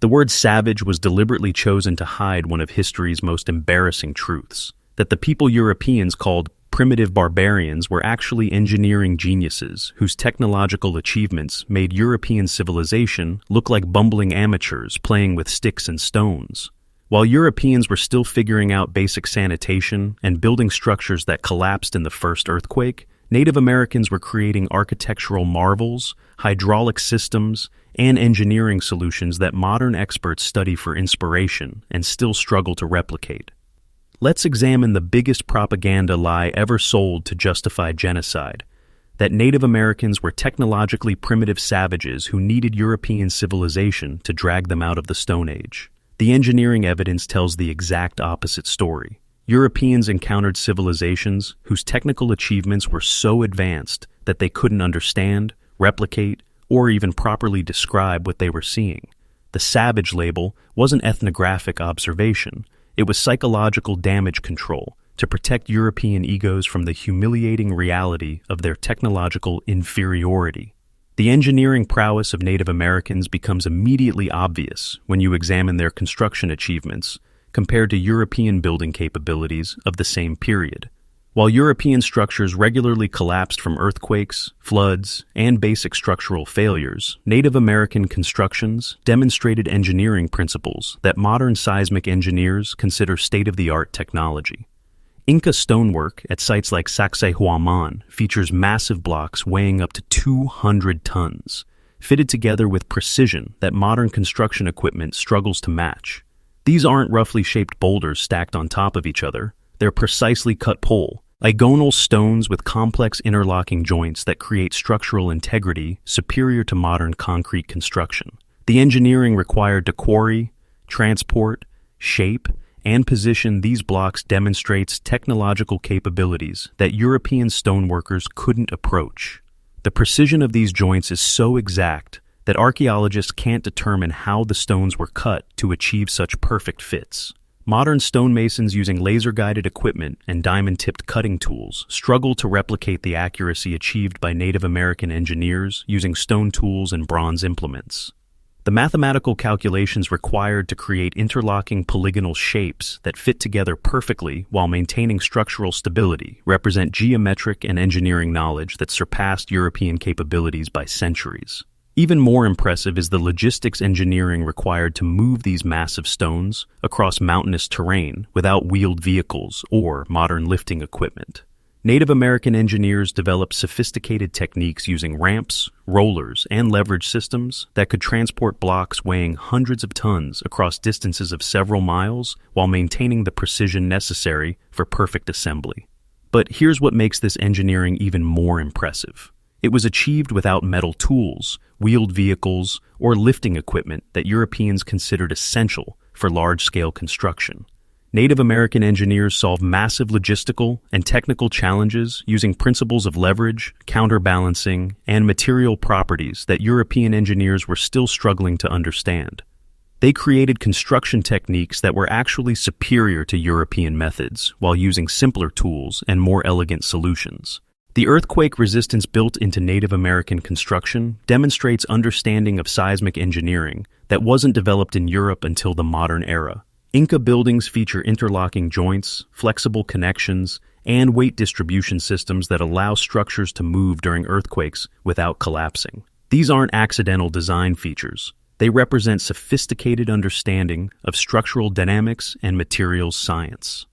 The word savage was deliberately chosen to hide one of history's most embarrassing truths, that the people Europeans called primitive barbarians were actually engineering geniuses whose technological achievements made European civilization look like bumbling amateurs playing with sticks and stones. While Europeans were still figuring out basic sanitation and building structures that collapsed in the first earthquake, Native Americans were creating architectural marvels, hydraulic systems, and engineering solutions that modern experts study for inspiration and still struggle to replicate. Let's examine the biggest propaganda lie ever sold to justify genocide: that Native Americans were technologically primitive savages who needed European civilization to drag them out of the Stone Age. The engineering evidence tells the exact opposite story. Europeans encountered civilizations whose technical achievements were so advanced that they couldn't understand, replicate, or even properly describe what they were seeing. The savage label wasn't ethnographic observation. It was psychological damage control to protect European egos from the humiliating reality of their technological inferiority. The engineering prowess of Native Americans becomes immediately obvious when you examine their construction achievements compared to European building capabilities of the same period. While European structures regularly collapsed from earthquakes, floods, and basic structural failures, Native American constructions demonstrated engineering principles that modern seismic engineers consider state-of-the-art technology. Inca stonework at sites like Sacsayhuaman features massive blocks weighing up to 200 tons, fitted together with precision that modern construction equipment struggles to match. These aren't roughly shaped boulders stacked on top of each other. They're precisely cut pole, igonal stones with complex interlocking joints that create structural integrity superior to modern concrete construction. The engineering required to quarry, transport, shape, and position these blocks demonstrates technological capabilities that European stoneworkers couldn't approach. The precision of these joints is so exact that archaeologists can't determine how the stones were cut to achieve such perfect fits. Modern stonemasons using laser-guided equipment and diamond-tipped cutting tools struggle to replicate the accuracy achieved by Native American engineers using stone tools and bronze implements. The mathematical calculations required to create interlocking polygonal shapes that fit together perfectly while maintaining structural stability represent geometric and engineering knowledge that surpassed European capabilities by centuries. Even more impressive is the logistics engineering required to move these massive stones across mountainous terrain without wheeled vehicles or modern lifting equipment. Native American engineers developed sophisticated techniques using ramps, rollers, and leverage systems that could transport blocks weighing hundreds of tons across distances of several miles while maintaining the precision necessary for perfect assembly. But here's what makes this engineering even more impressive. It was achieved without metal tools, wheeled vehicles, or lifting equipment that Europeans considered essential for large-scale construction. Native American engineers solved massive logistical and technical challenges using principles of leverage, counterbalancing, and material properties that European engineers were still struggling to understand. They created construction techniques that were actually superior to European methods while using simpler tools and more elegant solutions. The earthquake resistance built into Native American construction demonstrates understanding of seismic engineering that wasn't developed in Europe until the modern era. Inca buildings feature interlocking joints, flexible connections, and weight distribution systems that allow structures to move during earthquakes without collapsing. These aren't accidental design features. They represent sophisticated understanding of structural dynamics and materials science.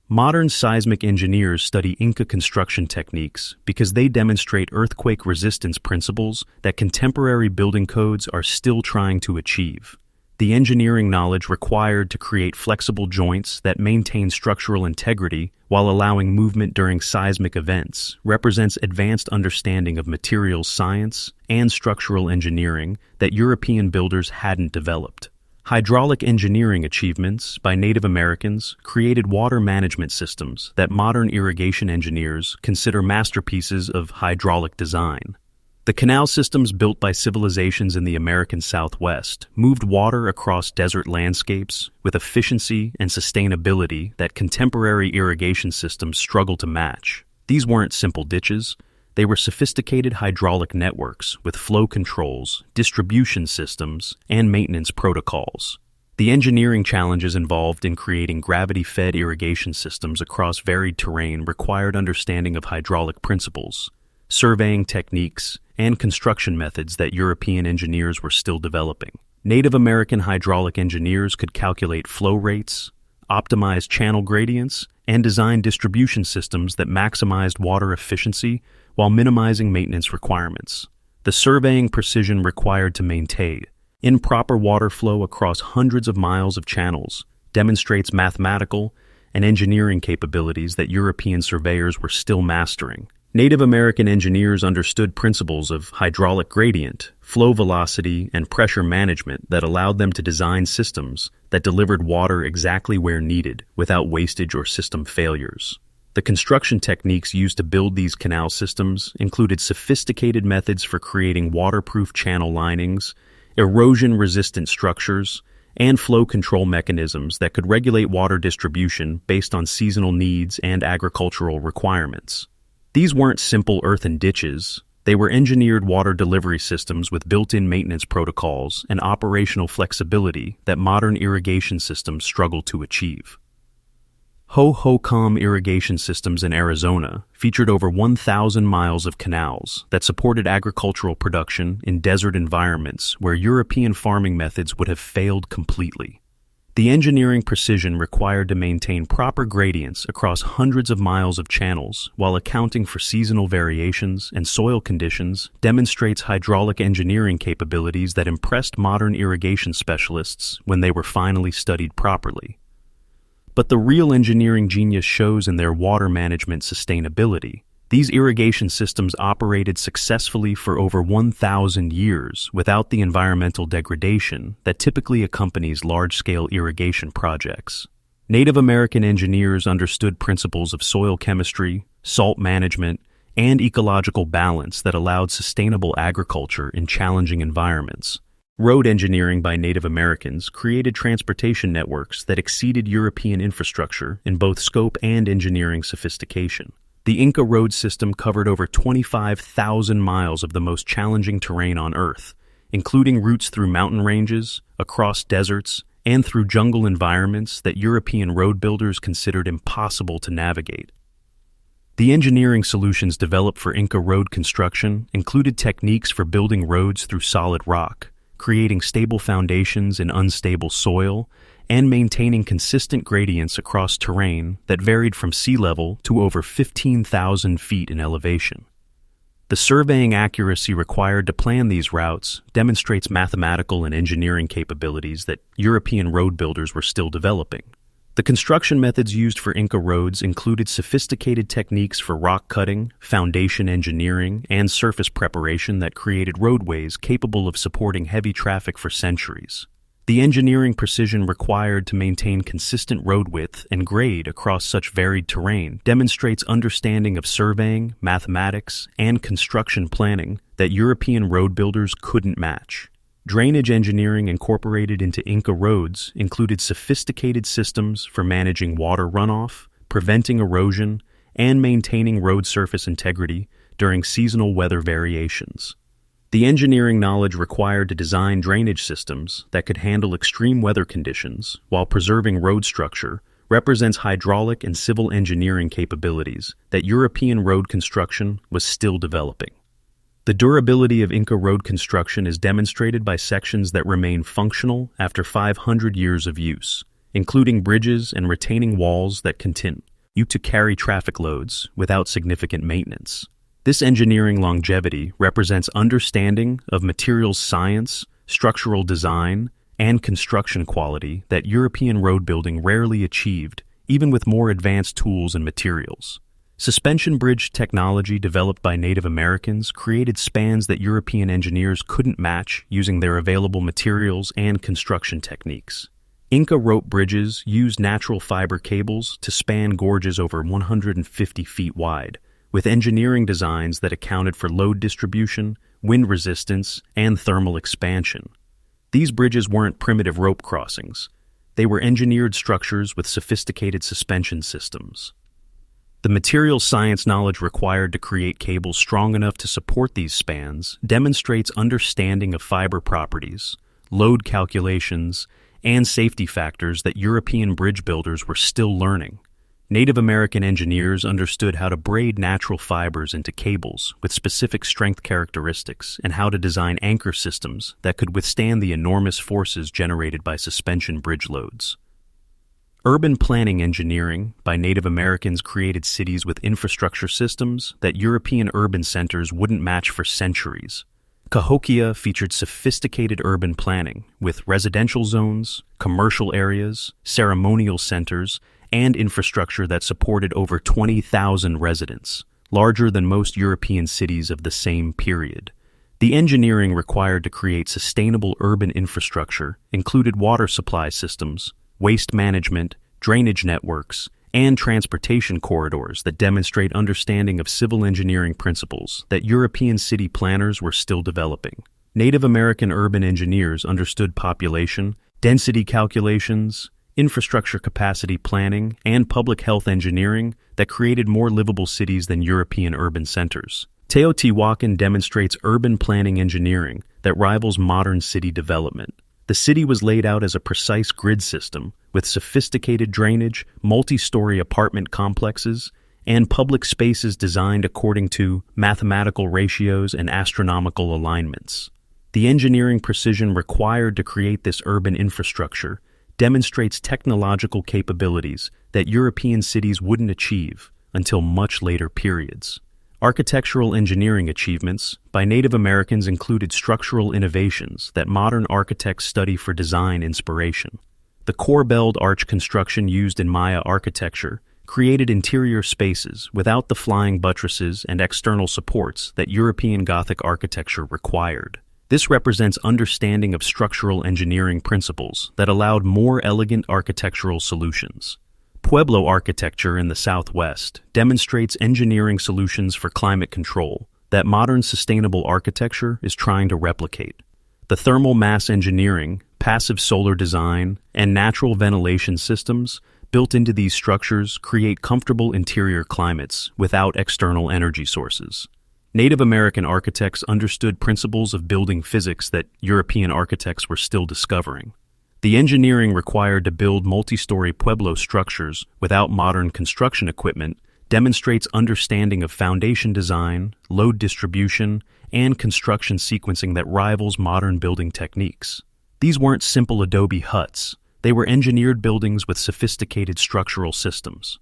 Modern seismic engineers study Inca construction techniques because they demonstrate earthquake resistance principles that contemporary building codes are still trying to achieve. The engineering knowledge required to create flexible joints that maintain structural integrity while allowing movement during seismic events represents advanced understanding of materials science and structural engineering that European builders hadn't developed. Hydraulic engineering achievements by Native Americans created water management systems that modern irrigation engineers consider masterpieces of hydraulic design. The canal systems built by civilizations in the American Southwest moved water across desert landscapes with efficiency and sustainability that contemporary irrigation systems struggle to match. These weren't simple ditches. They were sophisticated hydraulic networks with flow controls, distribution systems, and maintenance protocols. The engineering challenges involved in creating gravity-fed irrigation systems across varied terrain required understanding of hydraulic principles, surveying techniques, and construction methods that European engineers were still developing. Native American hydraulic engineers could calculate flow rates, optimize channel gradients, and design distribution systems that maximized water efficiency while minimizing maintenance requirements. The surveying precision required to maintain improper water flow across hundreds of miles of channels demonstrates mathematical and engineering capabilities that European surveyors were still mastering. Native American engineers understood principles of hydraulic gradient, flow velocity, and pressure management that allowed them to design systems that delivered water exactly where needed without wastage or system failures. The construction techniques used to build these canal systems included sophisticated methods for creating waterproof channel linings, erosion-resistant structures, and flow control mechanisms that could regulate water distribution based on seasonal needs and agricultural requirements. These weren't simple earthen ditches. They were engineered water delivery systems with built-in maintenance protocols and operational flexibility that modern irrigation systems struggle to achieve. Ho-Ho-Com irrigation systems in Arizona featured over 1,000 miles of canals that supported agricultural production in desert environments where European farming methods would have failed completely. The engineering precision required to maintain proper gradients across hundreds of miles of channels while accounting for seasonal variations and soil conditions demonstrates hydraulic engineering capabilities that impressed modern irrigation specialists when they were finally studied properly. But the real engineering genius shows in their water management sustainability. These irrigation systems operated successfully for over 1,000 years without the environmental degradation that typically accompanies large-scale irrigation projects. Native American engineers understood principles of soil chemistry, salt management, and ecological balance that allowed sustainable agriculture in challenging environments. Road engineering by Native Americans created transportation networks that exceeded European infrastructure in both scope and engineering sophistication. The Inca road system covered over 25,000 miles of the most challenging terrain on Earth, including routes through mountain ranges, across deserts, and through jungle environments that European road builders considered impossible to navigate. The engineering solutions developed for Inca road construction included techniques for building roads through solid rock, creating stable foundations in unstable soil, and maintaining consistent gradients across terrain that varied from sea level to over 15,000 feet in elevation. The surveying accuracy required to plan these routes demonstrates mathematical and engineering capabilities that European road builders were still developing. The construction methods used for Inca roads included sophisticated techniques for rock cutting, foundation engineering, and surface preparation that created roadways capable of supporting heavy traffic for centuries. The engineering precision required to maintain consistent road width and grade across such varied terrain demonstrates understanding of surveying, mathematics, and construction planning that European road builders couldn't match. Drainage engineering incorporated into Inca roads included sophisticated systems for managing water runoff, preventing erosion, and maintaining road surface integrity during seasonal weather variations. The engineering knowledge required to design drainage systems that could handle extreme weather conditions while preserving road structure represents hydraulic and civil engineering capabilities that European road construction was still developing. The durability of Inca road construction is demonstrated by sections that remain functional after 500 years of use, including bridges and retaining walls that continue to carry traffic loads without significant maintenance. This engineering longevity represents understanding of materials science, structural design, and construction quality that European road building rarely achieved, even with more advanced tools and materials. Suspension bridge technology developed by Native Americans created spans that European engineers couldn't match using their available materials and construction techniques. Inca rope bridges used natural fiber cables to span gorges over 150 feet wide, with engineering designs that accounted for load distribution, wind resistance, and thermal expansion. These bridges weren't primitive rope crossings. They were engineered structures with sophisticated suspension systems. The material science knowledge required to create cables strong enough to support these spans demonstrates understanding of fiber properties, load calculations, and safety factors that European bridge builders were still learning. Native American engineers understood how to braid natural fibers into cables with specific strength characteristics and how to design anchor systems that could withstand the enormous forces generated by suspension bridge loads. Urban planning engineering by Native Americans created cities with infrastructure systems that European urban centers wouldn't match for centuries. Cahokia featured sophisticated urban planning with residential zones, commercial areas, ceremonial centers, and infrastructure that supported over 20,000 residents, larger than most European cities of the same period. The engineering required to create sustainable urban infrastructure included water supply systems, waste management, drainage networks, and transportation corridors that demonstrate understanding of civil engineering principles that European city planners were still developing. Native American urban engineers understood population, density calculations, infrastructure capacity planning, and public health engineering that created more livable cities than European urban centers. Teotihuacan demonstrates urban planning engineering that rivals modern city development. The city was laid out as a precise grid system with sophisticated drainage, multi-story apartment complexes, and public spaces designed according to mathematical ratios and astronomical alignments. The engineering precision required to create this urban infrastructure demonstrates technological capabilities that European cities wouldn't achieve until much later periods. Architectural engineering achievements by Native Americans included structural innovations that modern architects study for design inspiration. The corbelled arch construction used in Maya architecture created interior spaces without the flying buttresses and external supports that European Gothic architecture required. This represents understanding of structural engineering principles that allowed more elegant architectural solutions. Pueblo architecture in the Southwest demonstrates engineering solutions for climate control that modern sustainable architecture is trying to replicate. The thermal mass engineering, passive solar design, and natural ventilation systems built into these structures create comfortable interior climates without external energy sources. Native American architects understood principles of building physics that European architects were still discovering. The engineering required to build multi-story pueblo structures without modern construction equipment demonstrates understanding of foundation design, load distribution, and construction sequencing that rivals modern building techniques. These weren't simple adobe huts. They were engineered buildings with sophisticated structural systems.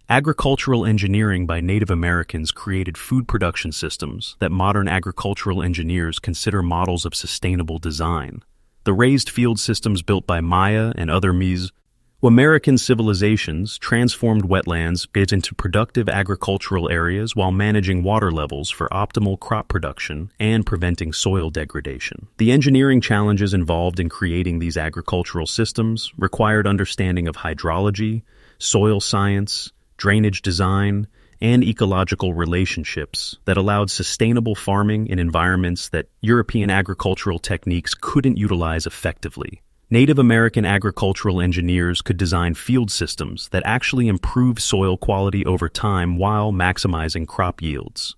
Agricultural engineering by Native Americans created food production systems that modern agricultural engineers consider models of sustainable design. The raised field systems built by Maya and other Mesoamerican civilizations transformed wetlands into productive agricultural areas while managing water levels for optimal crop production and preventing soil degradation. The engineering challenges involved in creating these agricultural systems required understanding of hydrology, soil science, drainage design, and ecological relationships that allowed sustainable farming in environments that European agricultural techniques couldn't utilize effectively. Native American agricultural engineers could design field systems that actually improve soil quality over time while maximizing crop yields.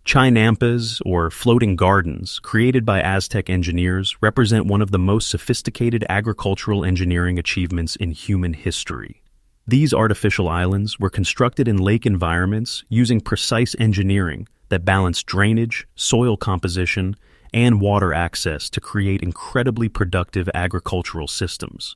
Chinampas, or floating gardens, created by Aztec engineers, represent one of the most sophisticated agricultural engineering achievements in human history. These artificial islands were constructed in lake environments using precise engineering that balanced drainage, soil composition, and water access to create incredibly productive agricultural systems.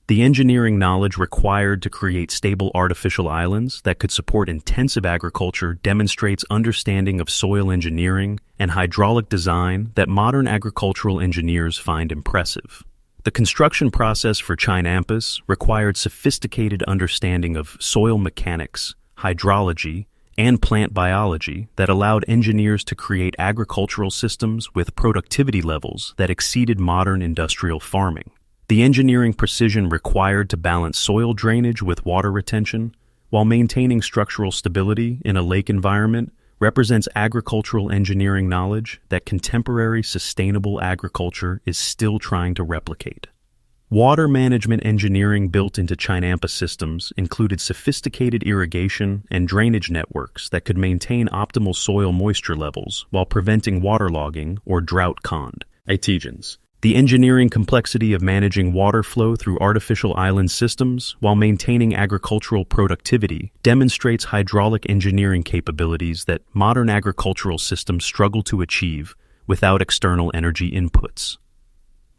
The engineering knowledge required to create stable artificial islands that could support intensive agriculture demonstrates understanding of soil engineering and hydraulic design that modern agricultural engineers find impressive. The construction process for Chinampas required sophisticated understanding of soil mechanics, hydrology, and plant biology that allowed engineers to create agricultural systems with productivity levels that exceeded modern industrial farming. The engineering precision required to balance soil drainage with water retention while maintaining structural stability in a lake environment represents agricultural engineering knowledge that contemporary sustainable agriculture is still trying to replicate. Water management engineering built into Chinampa systems included sophisticated irrigation and drainage networks that could maintain optimal soil moisture levels while preventing waterlogging or drought conditions. The engineering complexity of managing water flow through artificial island systems while maintaining agricultural productivity demonstrates hydraulic engineering capabilities that modern agricultural systems struggle to achieve without external energy inputs.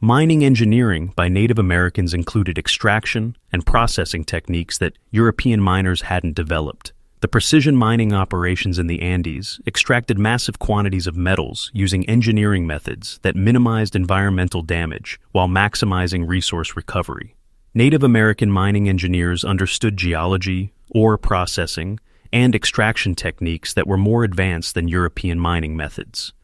Mining engineering by Native Americans included extraction and processing techniques that European miners hadn't developed. The precision mining operations in the Andes extracted massive quantities of metals using engineering methods that minimized environmental damage while maximizing resource recovery. Native American mining engineers understood geology, ore processing, and extraction techniques that were more advanced than European mining methods.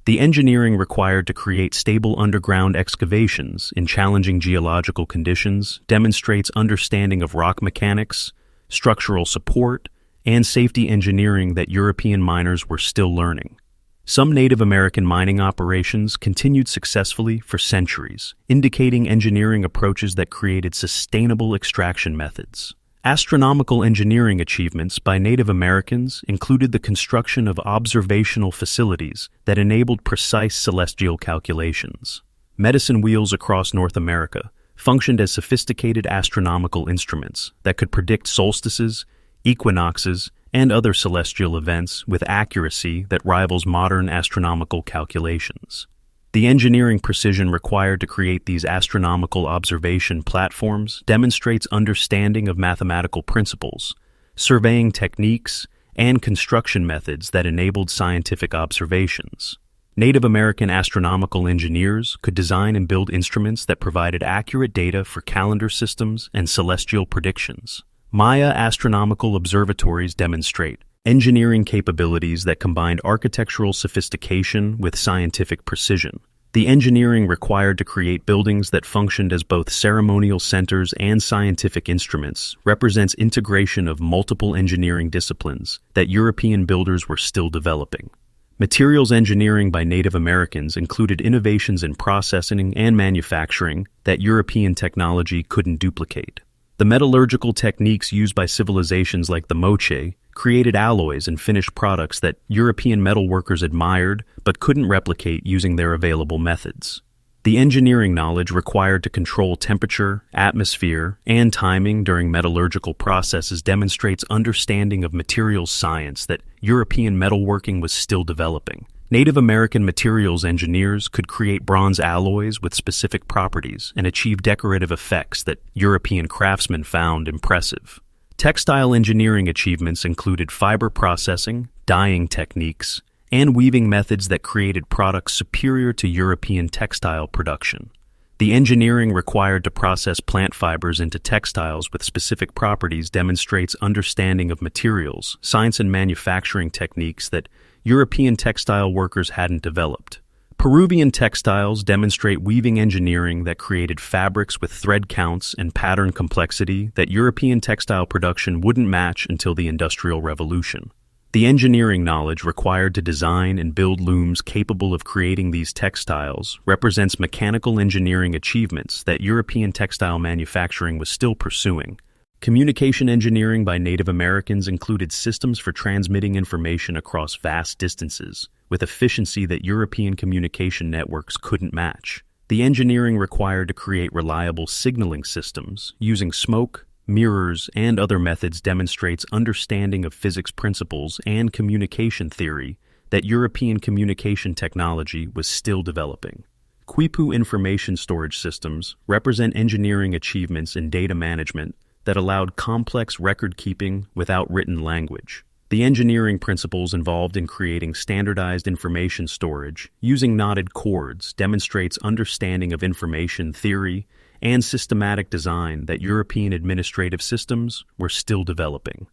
The engineering required to create stable underground excavations in challenging geological conditions demonstrates understanding of rock mechanics, structural support, and safety engineering that European miners were still learning. Some Native American mining operations continued successfully for centuries, indicating engineering approaches that created sustainable extraction methods. Astronomical engineering achievements by Native Americans included the construction of observational facilities that enabled precise celestial calculations. Medicine wheels across North America functioned as sophisticated astronomical instruments that could predict solstices, equinoxes, and other celestial events with accuracy that rivals modern astronomical calculations. The engineering precision required to create these astronomical observation platforms demonstrates understanding of mathematical principles, surveying techniques, and construction methods that enabled scientific observations. Native American astronomical engineers could design and build instruments that provided accurate data for calendar systems and celestial predictions. Maya astronomical observatories demonstrate engineering capabilities that combined architectural sophistication with scientific precision. The engineering required to create buildings that functioned as both ceremonial centers and scientific instruments represents integration of multiple engineering disciplines that European builders were still developing. Materials engineering by Native Americans included innovations in processing and manufacturing that European technology couldn't duplicate. The metallurgical techniques used by civilizations like the Moche created alloys and finished products that European metalworkers admired but couldn't replicate using their available methods. The engineering knowledge required to control temperature, atmosphere, and timing during metallurgical processes demonstrates understanding of materials science that European metalworking was still developing. Native American materials engineers could create bronze alloys with specific properties and achieve decorative effects that European craftsmen found impressive. Textile engineering achievements included fiber processing, dyeing techniques, and weaving methods that created products superior to European textile production. The engineering required to process plant fibers into textiles with specific properties demonstrates understanding of materials, science, and manufacturing techniques that European textile workers hadn't developed. Peruvian textiles demonstrate weaving engineering that created fabrics with thread counts and pattern complexity that European textile production wouldn't match until the Industrial Revolution. The engineering knowledge required to design and build looms capable of creating these textiles represents mechanical engineering achievements that European textile manufacturing was still pursuing. Communication engineering by Native Americans included systems for transmitting information across vast distances, with efficiency that European communication networks couldn't match. The engineering required to create reliable signaling systems using smoke, mirrors, and other methods demonstrates understanding of physics principles and communication theory that European communication technology was still developing. Quipu information storage systems represent engineering achievements in data management that allowed complex record-keeping without written language. The engineering principles involved in creating standardized information storage using knotted cords demonstrates understanding of information theory and systematic design that European administrative systems were still developing.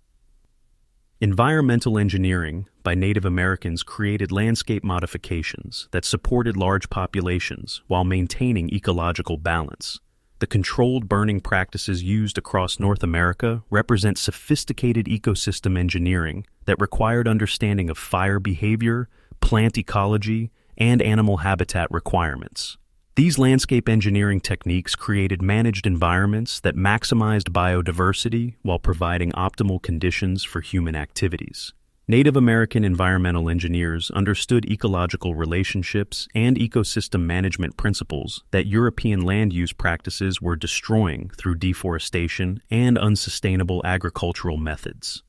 Environmental engineering by Native Americans created landscape modifications that supported large populations while maintaining ecological balance. The controlled burning practices used across North America represent sophisticated ecosystem engineering that required understanding of fire behavior, plant ecology, and animal habitat requirements. These landscape engineering techniques created managed environments that maximized biodiversity while providing optimal conditions for human activities. Native American environmental engineers understood ecological relationships and ecosystem management principles that European land use practices were destroying through deforestation and unsustainable agricultural methods.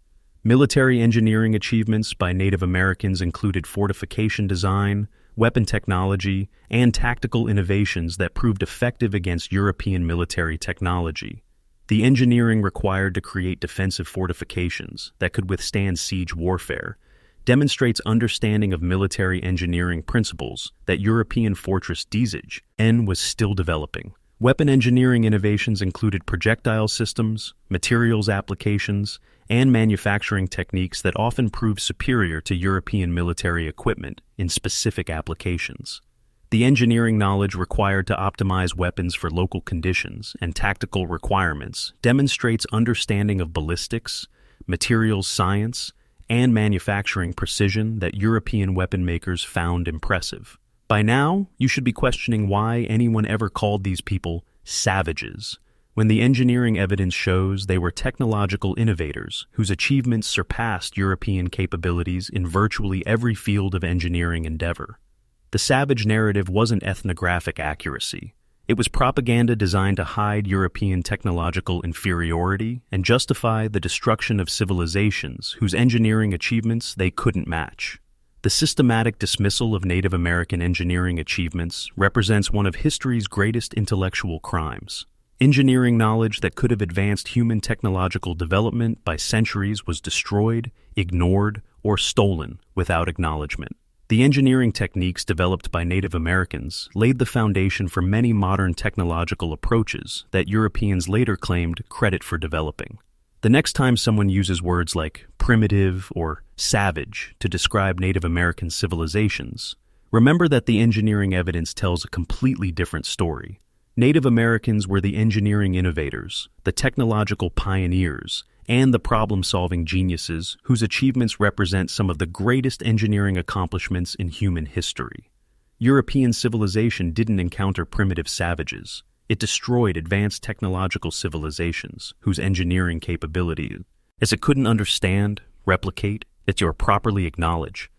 Military engineering achievements by Native Americans included fortification design, weapon technology, and tactical innovations that proved effective against European military technology. The engineering required to create defensive fortifications that could withstand siege warfare demonstrates understanding of military engineering principles that European fortress design was still developing. Weapon engineering innovations included projectile systems, materials applications, and manufacturing techniques that often proved superior to European military equipment in specific applications. The engineering knowledge required to optimize weapons for local conditions and tactical requirements demonstrates understanding of ballistics, materials science, and manufacturing precision that European weapon makers found impressive. By now, you should be questioning why anyone ever called these people savages, when the engineering evidence shows they were technological innovators whose achievements surpassed European capabilities in virtually every field of engineering endeavor. The savage narrative wasn't ethnographic accuracy. It was propaganda designed to hide European technological inferiority and justify the destruction of civilizations whose engineering achievements they couldn't match. The systematic dismissal of Native American engineering achievements represents one of history's greatest intellectual crimes. Engineering knowledge that could have advanced human technological development by centuries was destroyed, ignored, or stolen without acknowledgement. The engineering techniques developed by Native Americans laid the foundation for many modern technological approaches that Europeans later claimed credit for developing. The next time someone uses words like primitive or savage to describe Native American civilizations, remember that the engineering evidence tells a completely different story. Native Americans were the engineering innovators, the technological pioneers, and the problem-solving geniuses whose achievements represent some of the greatest engineering accomplishments in human history. European civilization didn't encounter primitive savages. It destroyed advanced technological civilizations whose engineering capabilities, as it couldn't understand, replicate, or properly acknowledge,